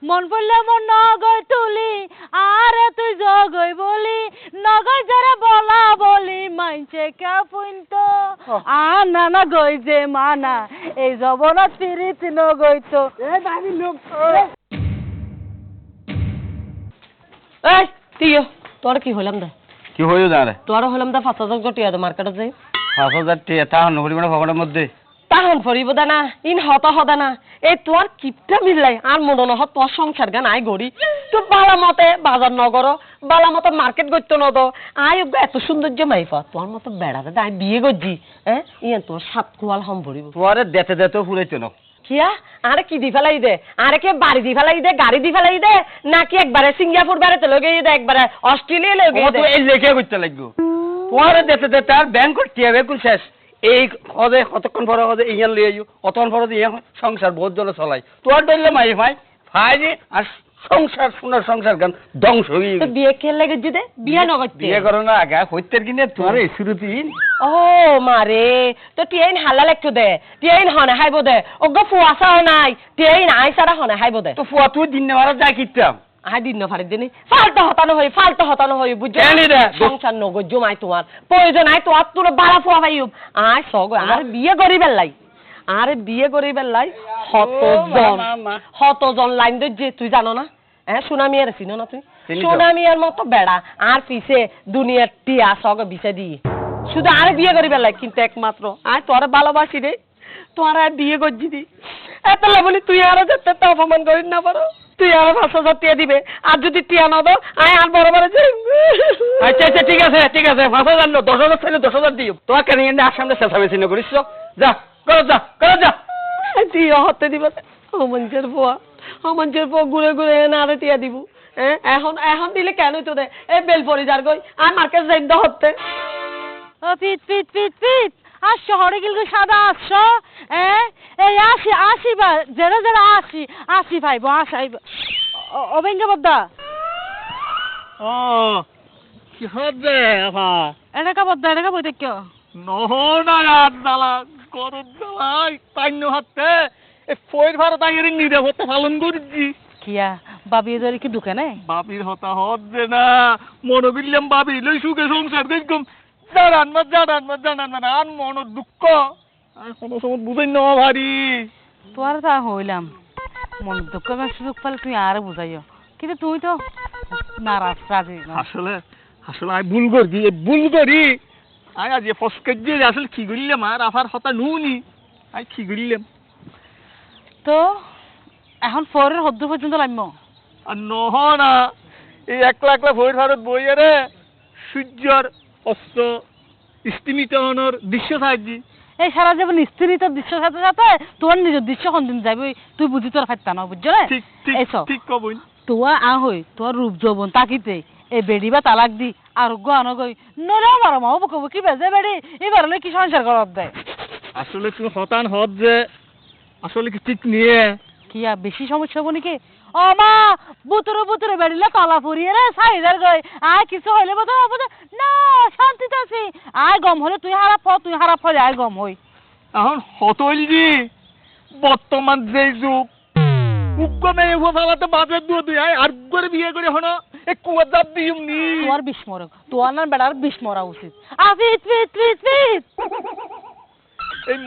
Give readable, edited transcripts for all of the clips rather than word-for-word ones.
মন পড়লে মন নগই তুলি আরে তুই জগই বলি নগই যারা বলা বলি মাইনছে কে পুইন্ত আনা না গই যে মানা এই জবনত পিরিত নগই তো এই বাড়ি লোক এই তুইও তোর কি হইলাম দে কি হইও জানে তোর হইলাম দা 5000 টাকা দে মার্কেটে যাই 5000 টাকা তাহন হরিবনা পকেটের মধ্যে তাহন ফরিব দা না ইন হতা হদা না এই তোর কিপটা মিললাই আর মনে নহ তোর সংসার গান আই গড়ি তো বালা মতে বাজার নগর বালা মতে মার্কেট গইতো নদ আই এত সৌন্দর্য মাইফা তোর মতো বেড়াতে আই বিয়ে গজি হ্যাঁ ইয়া তোর সাত কোয়াল হম ভরিব তোরে দেতে দেতে ফুরাইতো না কিয়া আরে কি দি ফেলাই দে আরে কে বাড়ি দি ফেলাই দে গাড়ি দি ফেলাই দে নাকি একবারে সিঙ্গাপুর বেড়াতে লগে দে একবারে অস্ট্রেলিয়া লগে দে তো এই লেখা করতে লাগবো তোরে দেতে দেতে আর ব্যাংক করতে হবে কোন শেষ এই হদে কতক্ষণ পরে হদে ইয়ান লই আইও অতক্ষণ পরে ইয়া সংসার বহুত জন চলাই তোর ডইলে মাই ভাই আর সংসার সোনার সংসার গান ধ্বংস হই তো বিয়ে কে লাগে যদি বিয়ে নগতে বিয়ে করো না আগে হইতের কিনে তোরে শুরুতিন ও মারে তো টিয়াইন হালাল একটু দে টিয়াইন হনে হাইবো দে ওগো ফুয়াসা নাই টিয়াইন আই সারা হনে হাইবো দে তো ফুয়া তুই দিন মারা যা কিতাম আই দিন না ফারি দিনি ফালতু হতানো হই বুঝছো জানি রে সংসার নগো জমাই তোমার প্রয়োজন আই তো তোর বাড়া ফুয়া ভাইও আই সগ আর বিয়ে করিবেল লাই আর বিয়ে করিবেল লাই হতজন লাইন দে যে তুই জানো না হ্যাঁ সুনামি আর চিনো না তুই সুনামি আর মতো বেড়া আর পিছে দুনিয়ার টিয়া সগ বিছে দিয়ে শুধু আর বিয়ে করিবেল লাই কিন্তু একমাত্র আই তোর ভালোবাসি রে তোর আর বিয়ে করছি দি এত বলি তুই আরো যেতে তো অপমান করিস না পারো তুই আর 5000 টিয়া দিবে আর যদি টিয়া না দাও আই আর বড় বড় যাই আচ্ছা আচ্ছা ঠিক আছে 5000 লো 10000 চাইলে 10000 দিও তো কেন এনে আর সামনে চেঁচাবে চিনো করিস যা করো যা তুই হতে দিবে অমঞ্চের পোয়া ঘুরে ঘুরে এনে আর টিয়া দিব এখন দিলে কেন তো দে এ বেল পরি যার গই আর মার্কেট যাই দা হতে ও পিট আর শহরে গেলে সাদা আসছো এই আসি বা যারা আসি ভাইব আসাইব ও বেঙ্গে বদ্দা ও কি হবে আপা এনেকা বই দেখ নহনা দালা গরম দালাই পাইন্য হাতে এই ফয়ের ভারত আইরে নিরাপত্তা পালন করছি কিয়া বাবি এদের কি ঢুকে নাই বাবির হতা হচ্ছে না মনে বিললাম বাবি লই সুখে সংসার দেখম জানান মা আর মন দুঃখ আর কোনো সময় বুঝাই না ভারি তোর তা হইলাম মন দুঃখ সুযোগ পালে তুই আর বুঝাইও কিন্তু তুই তো নারাজ রাজি আসলে আমি ভুল করি আমি আজ ফসকে দিয়ে আসলে কি করলাম আর আফার হতা নুনি আমি কি করলাম তো এখন ফোরের হদ্দ পর্যন্ত লাগব আর নহনা এই একলা ভোর ভারত বইয়ে রে সূর্যর অস্ত স্তিমিত হওয়ার দৃশ্য থাকবি এই সারা জীবন স্ত্রী তোর দৃশ্য সাথে সাথে তোর নিজের দৃশ্য কোনদিন যাবি তুই বুঝি তোর ফাইতা না বুঝছো না ঠিক কবই তোয়া আহই তোর রূপ যৌবন তাকিতে এই বেড়ি বা তালাক দি আর গই নরাও মারো মাও বকব কি বেজে বেড়ি এবার কি সংসার করার দেয় আসলে তুই হতান হত যে আসলে কি ঠিক নিয়ে কি আর বেশি সমস্যা হবো নাকি ও মা বুতুরে বেড়িলে কলা ফুরিয়ে রে সাইদার গই আয় কিছু হইলে বোধ না শান্তিতে আছি আয় গম হলে তুই হারাপ হলে আয় গম হই এখন হতইল জি বর্তমান যে যুগ উগ্গমে এগো ফালাতে বাজে দুই আয় আর করে বিয়ে করে হনো এ কুয়া দাব দিম নি তোর বিস্মরক তোর না বেড়ার বিস্মরা উচিত আফিত এই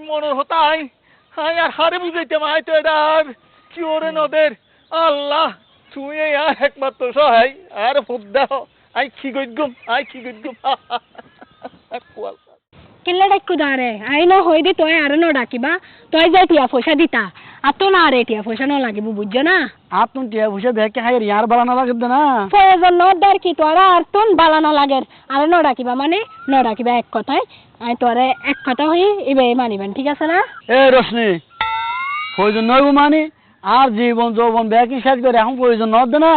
মনের হতা আই আর হারে বুঝাইতে মাই তো এটা আর কি ওরে নদের আল্লাহ তুই আর একমাত্র সহায় আর ফুট দাও আই কি গইগম কিল্লা ডাকু দাঁড়ে আই ন হই দি তই আর ন ডাকিবা তই যাই টিয়া পয়সা দিতা আর তো না রে টিয়া পয়সা ন লাগিব বুঝছো না আর তুই টিয়া পয়সা দেখে হাই ইয়ার বালা না লাগে না প্রয়োজন ন দার কি তোরা আর তুন বালা ন লাগে আর ন ডাকিবা মানে ন ডাকিবা এক কথায় আই তোরে এক কথা হই ইবে মানিবেন ঠিক আছে না এ রশ্মি প্রয়োজন নয় মানি আর জীবন যৌবন ব্যাকি শেষ করে এখন প্রয়োজন নদ না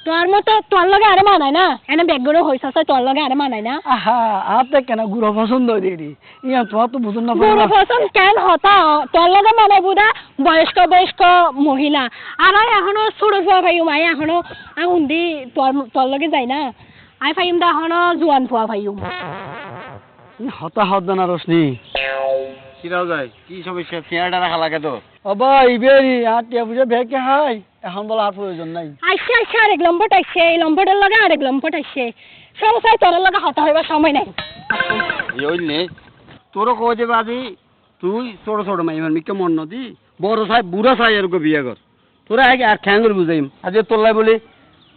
তোর মতো তোর লগে আরে মানায় না এনে বেগুড়ো হইছাছে তোর লগে আরে মানায় না আহা আপনি কেন গুড়ো পছন্দ দিদি ইয়া তোমার তো বুঝুন না গুড়ো পছন্দ কেন হতা তোর লগে মানে বুড়া বয়স্ক মহিলা আর এখনো ছোট ফুয়া ভাইও মাই এখনো আগুন দি তোর লগে যাই না আই ফাইম দা এখনো জোয়ান ফুয়া ভাইও হতা হত না রশ্মি কিরাও যায় কি সমস্যা চেয়ারটা রাখা লাগে তো বাবা ইবেরি আর টিয়া বুঝে ভেকে হাই এখন বলা আর প্রয়োজন নাই আইসে আইসে আরেক লম্বট আইসে এই লম্বটের লগে আরেক লম্বট আইসে সব চাই তোর লগে হতা হইবার সময় নাই এই নে তোরও কই দেবে আজি তুই ছোট ছোট মাইমান মিকে মন নদি বড় সাই বুড়া সাই এরকম বিয়ে কর তোরা আগে আর খ্যাঙ্গর বুঝাইম আজ তোলাই বলি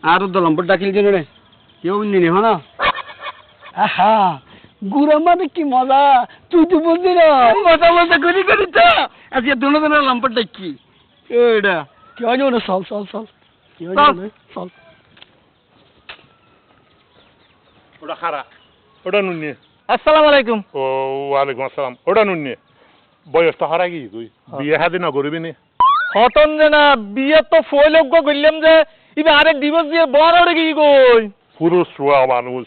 আর দলম্বর ডাকিল জন্য রে কেউ নিনি হনা আহা গুড়া মানে কি মজা তুই তো বুঝলি না মজা মজা করি করি তো আজকে দুনো দিনের লম্পট ডাকি এইটা কি হয় না চল চল চল কি হয় চল। না চল ওটা খারা ওটা নুনিয়ে আসসালামু আলাইকুম ও ওয়ালাইকুম আসসালাম ওটা নুনিয়ে বয়স তো হারা গিয়ে তুই বিয়ে হাতে না করবি নি হতন যে না বিয়ে তো ফয়লজ্ঞ করলাম যে ইবে আরেক দিবস দিয়ে বড় ওরে কি কই পুরো শোয়া মানুষ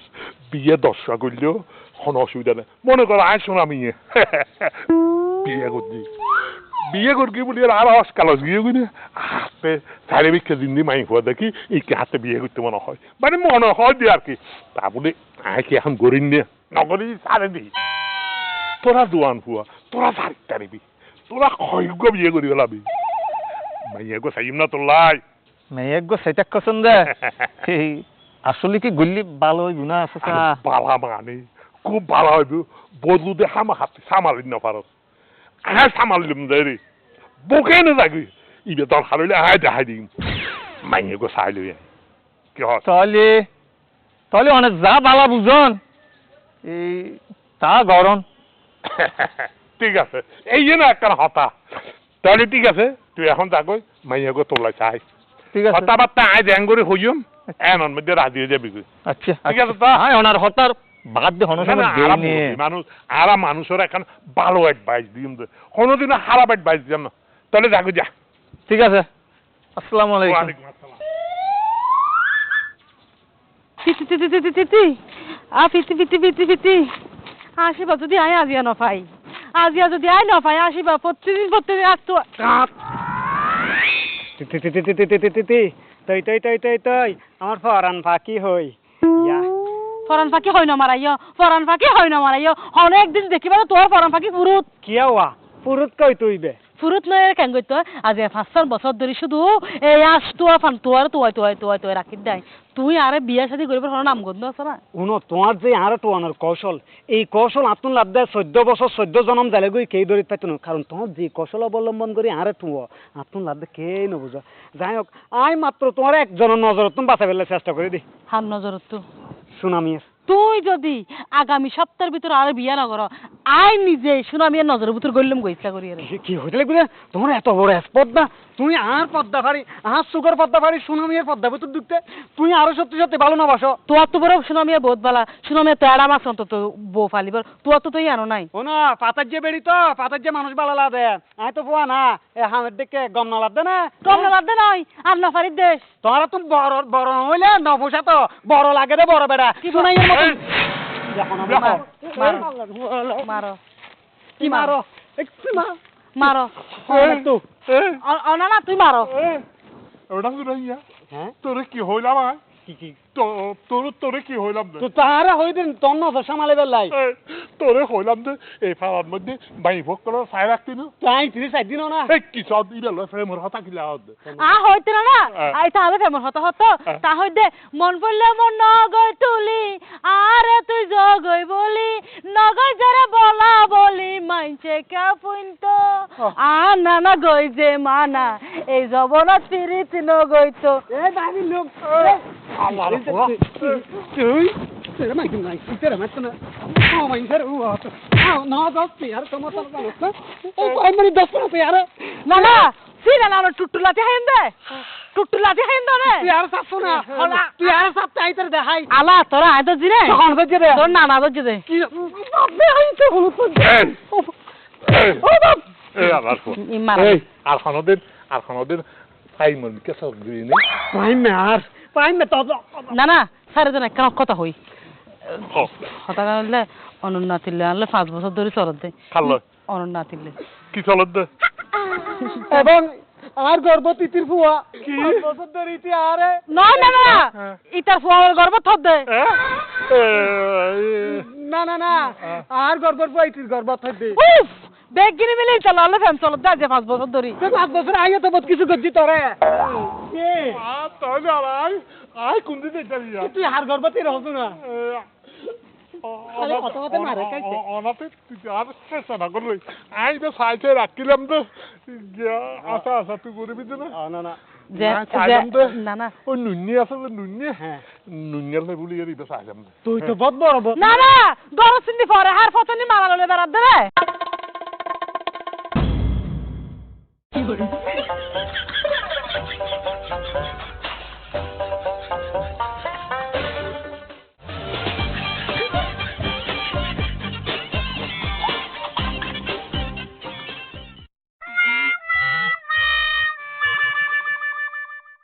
বিয়ে দশা করলেও কোনো অসুবিধা নেই মনে করো আয় শোনা মেয়ে বিয়ে করছি বিয়ে করবি বলি আর আজকাল বিয়ে করি হাতে চারি বিক্ষে দিন মাই হওয়া দেখি এই কি হাতে বিয়ে করতে মনে হয় মানে মনে হয় দি আর কি তা বলে আয় কি এখন গরিন নে নগরি সারে দি তোরা দোয়ান ফুয়া তোরা সারি তারিবি তোরা খয়গ বিয়ে করি পেলাবি মাইয়া গো চাইম না তোর লাই মেয়েক গো সেটা কসন দে এই আসলে কি গুল্লি ভালো হইব না চাচা বালা মানে খুব ভালো হইব বদলু দে হামা হাতে সামালিন না পারো আয় সামালিম দে রে বুকে না যাবি ইবে দরকার হইলে আয় দেখাই দিম মাইয়া গো চাই লই কি হয় তাহলে তাহলে অনেক যা বালা বুঝন এই তা গরম ঠিক আছে এই যে না একটা হতা তাহলে ঠিক আছে তুই এখন যাগই মাইয়া গো তোলা চাই ঠিক আছে হতা বার্তা আয় দেন করে হইম এমন মধ্যে রাজি হয়ে যাবি তুই আচ্ছা ঠিক আছে তো হ্যাঁ ওনার হতার বাদ দে হনো না, না, আরাম বুঝি, মানুষ আরাম মানুষের এখন ভালো অ্যাডভাইস দিম কোনোদিনও খারাপ অ্যাডভাইস দিলাম না তাহলে যাগো যা ঠিক আছে আসসালামু আলাইকুম ওয়ালাইকুম আসসালাম ফিতি আসিবা যদি আয় আজিয়া নফাই আজিয়া যদি আয় নফাই আসিবা প্রতিদিন আসতো তই আমার ফরান ফাঁকি হই ইয়া ফরান ফাঁকি হয় না মারাইও ফরান ফাঁকি হয় না মারাইও অনেকদিন দেখিবা তো তোর ফরান ফাঁকি ফুরুত কিয়া ওয়া পুরুত কই তুইবে ফুরুত নয় কেন করতো আজ 5-6 বছর ধরে শুধু এই আস তোয়া ফান তোয়ার রাখি দেয় তুই আরে বিয়া শাদী করিবার কোনো নাম গন্ধ আছে না উনো তোমার যে আর টোয়ানোর কৌশল এই কৌশল আতুন লাভ দেয় 14 বছর 14 জনম জালে গই কেই দরিত পাইতো না কারণ তোমার যে কৌশল অবলম্বন করি আরে টুয়া আতুন লাভ দেয় কে নবুঝা যাই হোক আই মাত্র তোমার একজনের নজর তুমি বাঁচা ফেলার চেষ্টা করে দি হাম নজর তো সুনামির তুই যদি আগামী সপ্তাহের ভিতর আর বিয়া না করো আই নিজে সুনামিয়ার নজরের ভিতর গড়লাম গো ইচ্ছা করি আরে কি হইতে বুঝলে তোমার এত বড় পদ্মা তুমি আর পদ্মা ফাড়ি আর সুগার পদ্মা ফাড়ি সুনামির পদ্মা ভিতর ঢুকতে তুই আরো সত্যি সত্যি ভালো না বাসো তোর তো বড় সুনামিয়া বহুত বালা সুনামিয়া তো এড়া মাছ অন্তত বউ ফালিবার তোর তো তুই আনো নাই ও না পাতার যে বেড়ি তো পাতার যে মানুষ ভালো লাগে আই তো পোয়া না এ হামের দিকে গম না লাগবে না কম না লাগবে নাই আর না ফারির দেশ তোরা তুমি বড় বড় হইলে নবসা তো বড় লাগে রে বড় বেড়া কি শোনাইয়ের মতো মারো মারো কি মারো মারো না তুই মারো ওটা শুনাইয়া হ্যাঁ তোরে কি হইলাম আয় কি তোরে কি হইলাম তো তাহারা হইদিন তোর নজর সামালে বেলাই তোরে হইলাম যে এই ফাড়ার মধ্যে বাই ভোগ করে চাই রাখতি না তাই 3 দিন না এই কি সব দিলে ফ্রেমের হতা কিলা হতে হইতে না আই তাহলে কেমন হতো তা হইতে মন পড়লে মন নগর তুলি আরে তুই জগই বলি নগর যারা বলা বলি মাইনছে কে পুইন্ত না না গই যে মানা এই জবনত ফিরিত নগইতো এ দাবি লোক আমার তুই তেরা মাইক নাই তেরা মাইক না ও মাইক স্যার ও না দস यार তোমার তো জানো না এই কয় মিনিট 10 মিনিট यार না না সিরা না টুটুলাতে হেন্দে টুটুলাতে হেন্দে রে তুই আর সাপ না তুই আর সাপ চাইতে দেখাই আলা তোরা আয় তো জিরে তখন তো জিরে তোর নানা তো জিরে কি আপনি আইতে হলো তো ও বাপ এই আমার ইমার আর খানদের সাইমন কে সব দিনে পাই মে তো না না সারে জন একটা কথা হই কথা হলে অনন্যা তিলে আনলে 5 বছর ধরে চলত দে খালো অনন্যা তিলে কি চলত দে এবং আর গর্ভবতীর ফুয়া কি বছর ধরে ইতি আরে না না না ইতার ফুয়ার গর্ব থব দে না না না আর গর্ভর ফুয়া ইতির গর্ভ থাকবে উফ বেগ কিনে মিলে চলো আলো ফ্যান চলো যা যে 5 বছর ধরি 5 বছর আগে তো বহুত কিছু করছি তোরে তাহলে আর আই কোন দিন যাইয়া তুই হার গর্ভবতী রহছ না আরে কত কত মারে খাইছে অনাতে আর চেষ্টা না করলে আই তো সাইতে রাখিলাম তো আশা আশা তুই করবি তো না না না না না ওই নুন্নি আছে নুন্নি হ্যাঁ নুন্নির লাই বলি এর সাইলাম তুই তো বহুত বড় না না দরসিন্দি পরে হার ফতনি মারা ললে বেড়াত দেবে